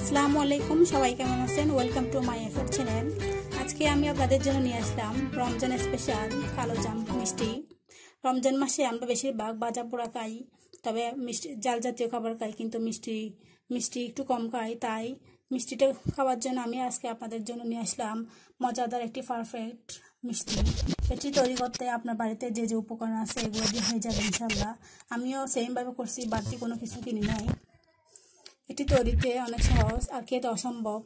আসসালামু আলাইকুম, সবাই কেমন আছেন? Welcome to my effort channel. আজকে আমি আপনাদের জন্য নিয়ে আসলাম রমজান স্পেশাল কালোজাম মিষ্টি। রমজান মাসে আমরা বেশিরভাগ ভাজা পোড়া খাই, তবে মিষ্টি জাল জাতীয় খাবার খাই, কিন্তু মিষ্টি একটু কম খাই। তাই মিষ্টিটা খাওয়ার জন্য আমি আজকে আপনাদের জন্য নিয়ে আসলাম মজাদার একটি পারফেক্ট মিষ্টি। এটি তৈরি করতে আপনার বাড়িতে যে যে উপকরণ আছে এগুলো দিয়ে হয়ে যাবে ইনশাল্লাহ। আমিও সেমভাবে করছি, বাড়তি কোনো কিছু কিনি নাই। এটি তৈরিতে অনেক সহজ আর খেতে অসম্ভব।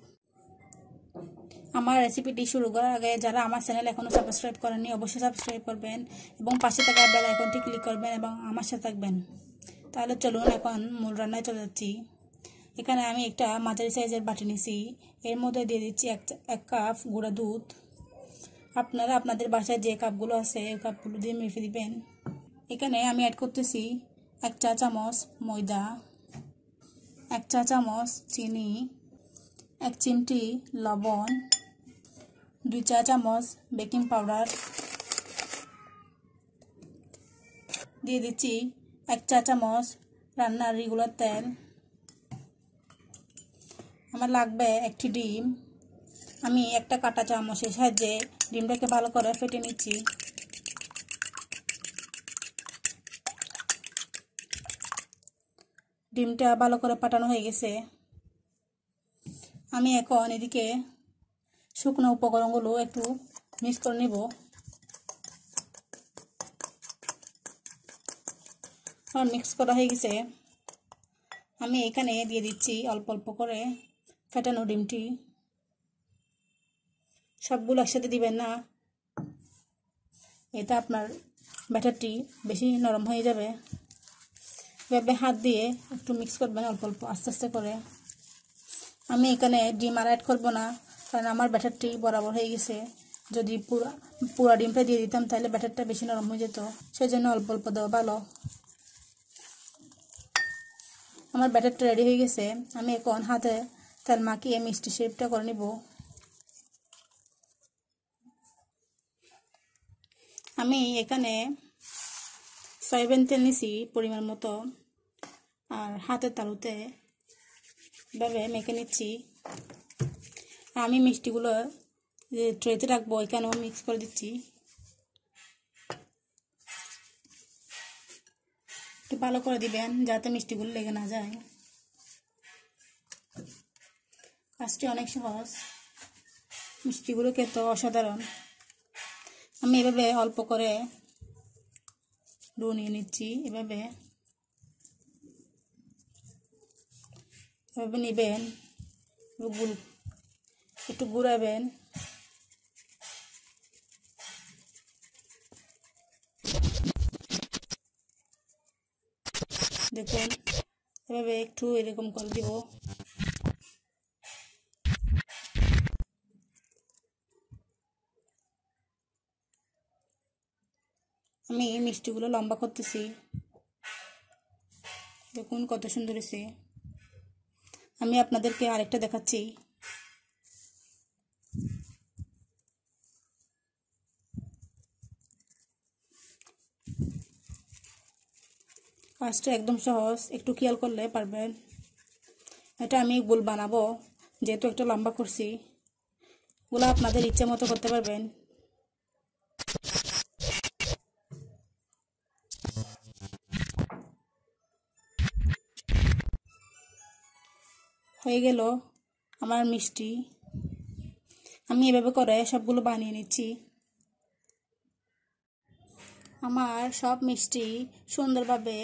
আমার রেসিপিটি শুরু করার আগে যারা আমার চ্যানেল এখনও সাবস্ক্রাইব করেননি অবশ্যই সাবস্ক্রাইব করবেন এবং পাশে থাকা বেল আইকনটি ক্লিক করবেন এবং আমার সাথে থাকবেন। তাহলে চলুন এখন মূল রান্নায় চলে যাচ্ছি। এখানে আমি একটা মাঝারি সাইজের বাটি নিয়েছি, এর মধ্যে দিয়ে দিচ্ছি এক কাপ গুঁড়া দুধ। আপনারা আপনাদের বাসায় যে কাপগুলো আছে এই কাপগুলো দিয়ে মেপে দিবেন। এখানে আমি অ্যাড করতেছি 1 চা চামচ ময়দা, 1 চা চামচ চিনি, 1 চিমটি লবণ, 2 চা চামচ বেকিং পাউডার, দিয়ে দিচ্ছি 1 চা চামচ রান্নার রেগুলার তেল। আমার লাগবে একটি ডিম। আমি একটা কাঁটা চামচের সাহায্যে ডিমটাকে ভালো করে ফেটে নিচ্ছি। ডিমটা ভালো করে ফাটানো হয়ে গেছে। আমি এখন এদিকে শুকনো উপকরণগুলো একটু মিক্স করে নিব। আমার মিক্স করা হয়ে গেছে। আমি এখানে দিয়ে দিচ্ছি অল্প অল্প করে ফেটানো ডিমটি। সবগুলো একসাথে দিবেন না, এটা আপনার ব্যাটারটি বেশি নরম হয়ে যাবে। এভাবে হাত দিয়ে একটু মিক্স করবেন অল্প অল্প আস্তে আস্তে করে। আমি এখানে ডিম আর অ্যাড করবো না, কারণ আমার ব্যাটারটি বরাবর হয়ে গেছে। যদি পুরা ডিমটা দিয়ে দিতাম তাহলে ব্যাটারটা বেশি নরম হয়ে যেত, সেই জন্য অল্প অল্প দেওয়া ভালো। আমার ব্যাটারটা রেডি হয়ে গেছে। আমি এখন হাতে তেল মাখিয়ে মিষ্টি শেপটা করে নিব। আমি এখানে সয়াবিন তেল নিছি পরিমাণ মতো, আর হাতের তালুতে এভাবে মেখে নিচ্ছি। আমি মিষ্টিগুলো যে ট্রেতে রাখবো এখানেও মিক্স করে দিচ্ছি। একটু ভালো করে দিবেন যাতে মিষ্টিগুলো লেগে না যায়। কাজটি অনেক সহজ, মিষ্টিগুলো খেতে অসাধারণ। আমি এভাবে অল্প করে ডো নিয়ে নিচ্ছি। এভাবে নিবেন, একটু ঘুরাবেন। দেখুন এভাবে একটু এরকম করে দিব। আমি মিষ্টিগুলো লম্বা করতেছি, দেখুন কত সুন্দর হয়েছে। আমি আপনাদেরকে আরেকটা দেখাচ্ছি। কাজটা একদম সহজ, একটু খেয়াল করলে পারবেন। এটা আমি গোল বানাবো, যেহেতু একটা লম্বা করছি। ওগুলো আপনাদের ইচ্ছে মতো করতে পারবেন। হয়ে গেল আমার মিষ্টি। আমি এভাবে করে সবগুলো বানিয়ে নিচ্ছি। আমার সব মিষ্টি সুন্দরভাবে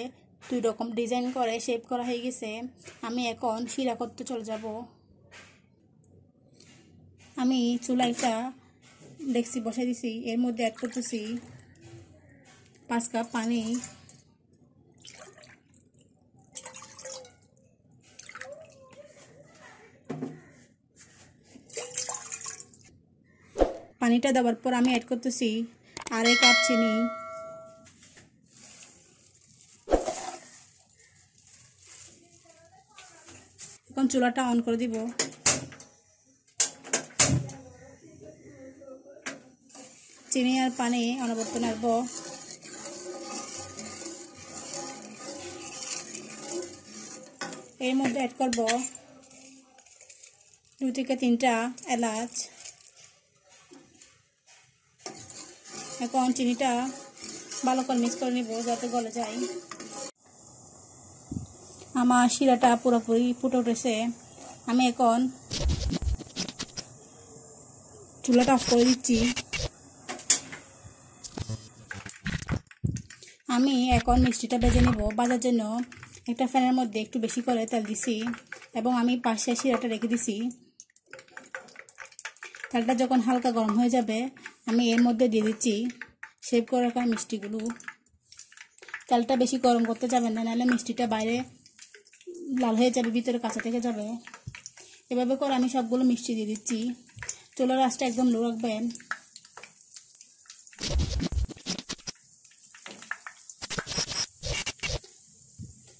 2 রকম ডিজাইন করে শেপ করা হয়ে গেছে। আমি এখন শিরা করতে চলে যাব। আমি চুলাইটা ডেকচি বসাই দিছি, এর মধ্যে অ্যাড করতেছি 5 কাপ পানি। পানিটা দেওয়ার পর আমি অ্যাড করতেছি 2.5 কাপ চিনি। এখন চুলাটা অন করে দিব। চিনি আর পানি অনবরত নাড়ব। এর মধ্যে অ্যাড করব 2 থেকে 3টা এলাচ। এখন চিনিটা ভালো করে মিক্স করে নিব যাতে গলে যায়। আমার শিরাটা পুরোপুরি ফুটে উঠেছে। আমি এখন চুলাটা অফ করে দিচ্ছি। আমি এখন মিষ্টিটা ভেজে নেব। ভাজার জন্য একটা ফ্যানের মধ্যে একটু বেশি করে তেল দিছি এবং আমি পাশে শিরাটা রেখে দিছি। তেলটা যখন হালকা গরম হয়ে যাবে আমি এর মধ্যে দিয়ে দিচ্ছি শেপ করে রাখা মিষ্টিগুলো। তেলটা বেশি গরম করতে যাবেন না, নাহলে মিষ্টিটা বাইরে লাল হয়ে যাবে, ভিতরে কাঁচা থেকে যাবে। এভাবে করে আমি সবগুলো মিষ্টি দিয়ে দিচ্ছি। চুলার আঁচটা একদম লো রাখবেন।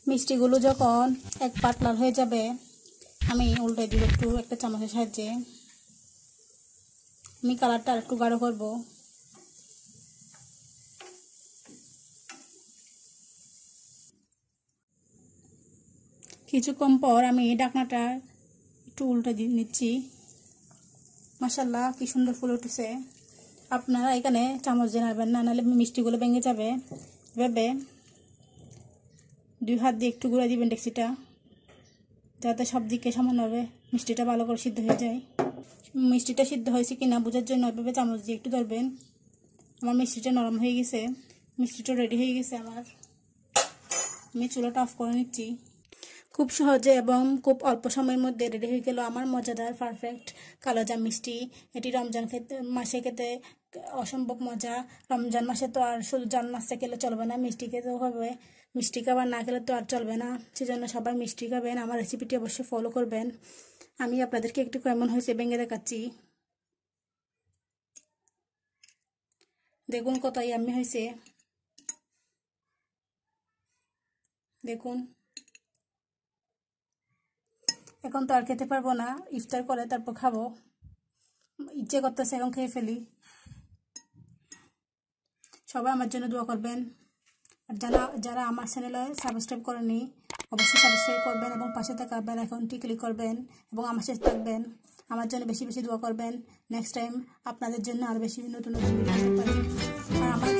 মিষ্টিগুলো যখন এক পাট লাল হয়ে যাবে আমি উল্টে দিব একটু একটা চামচের সাহায্যে। আমি কালারটা একটু গাঢ় করব। কিছুক্ষণ পর আমি ঢাকনাটা একটু উল্টে দিয়ে নিচ্ছি। মাশাআল্লাহ কি সুন্দর ফুল উঠেছে। আপনারা এখানে চামচ দিয়ে নাড়বেন না, নাহলে মিষ্টিগুলো ভেঙে যাবে। এভাবে 2 হাত দিয়ে একটু ঘুরে দিবেন ডেকচিটা, যাতে সব দিকে সমানভাবে মিষ্টিটা ভালো করে সিদ্ধ হয়ে যায়। মিষ্টিটা সিদ্ধ হয়েছে কিনা বোঝার জন্য এভাবে চামচ দিয়ে একটু ধরবেন। আমার মিষ্টিটা নরম হয়ে গেছে, মিষ্টিটা রেডি হয়ে গেছে আমার। আমি চুলাটা অফ করে নিচ্ছি। খুব সহজে এবং খুব অল্প সময়ের মধ্যে রেডি হয়ে গেল আমার মজাদার পারফেক্ট কালোজাম মিষ্টি। এটি রমজান মাসে খেতে অসম্ভব মজা। রমজান মাসে তো আর শুধু জাল নাস্তা খেলে চলবে না, মিষ্টি খেতেও হবে। মিষ্টি খাবার না খেলে তো আর চলবে না, সেজন্য সবাই মিষ্টি খাবেন। আমার রেসিপিটি অবশ্যই ফলো করবেন। আমি আপনাদেরকে একটু কেমন হয়েছে ভেঙে দেখাচ্ছি। দেখুন কত ইয়াম্মি হয়েছে, দেখুন। এখন তো আর খেতে পারবো না, ইফতার করে তারপর খাবো। ইচ্ছে করতেছে এখন খেয়ে ফেলি। সবাই আমার জন্য দোয়া করবেন। আর যারা আমার চ্যানেলে সাবস্ক্রাইব করেননি অবশ্যই সাবস্ক্রাইব করবেন এবং পাশে থাকা বেল আইকনটি ক্লিক করবেন এবং আমার সাথে থাকবেন। আমার জন্য বেশি বেশি দোয়া করবেন। নেক্সট টাইম আপনাদের জন্য আরও বেশি নতুন নতুন ভিডিও দিতে পারি। আর আমার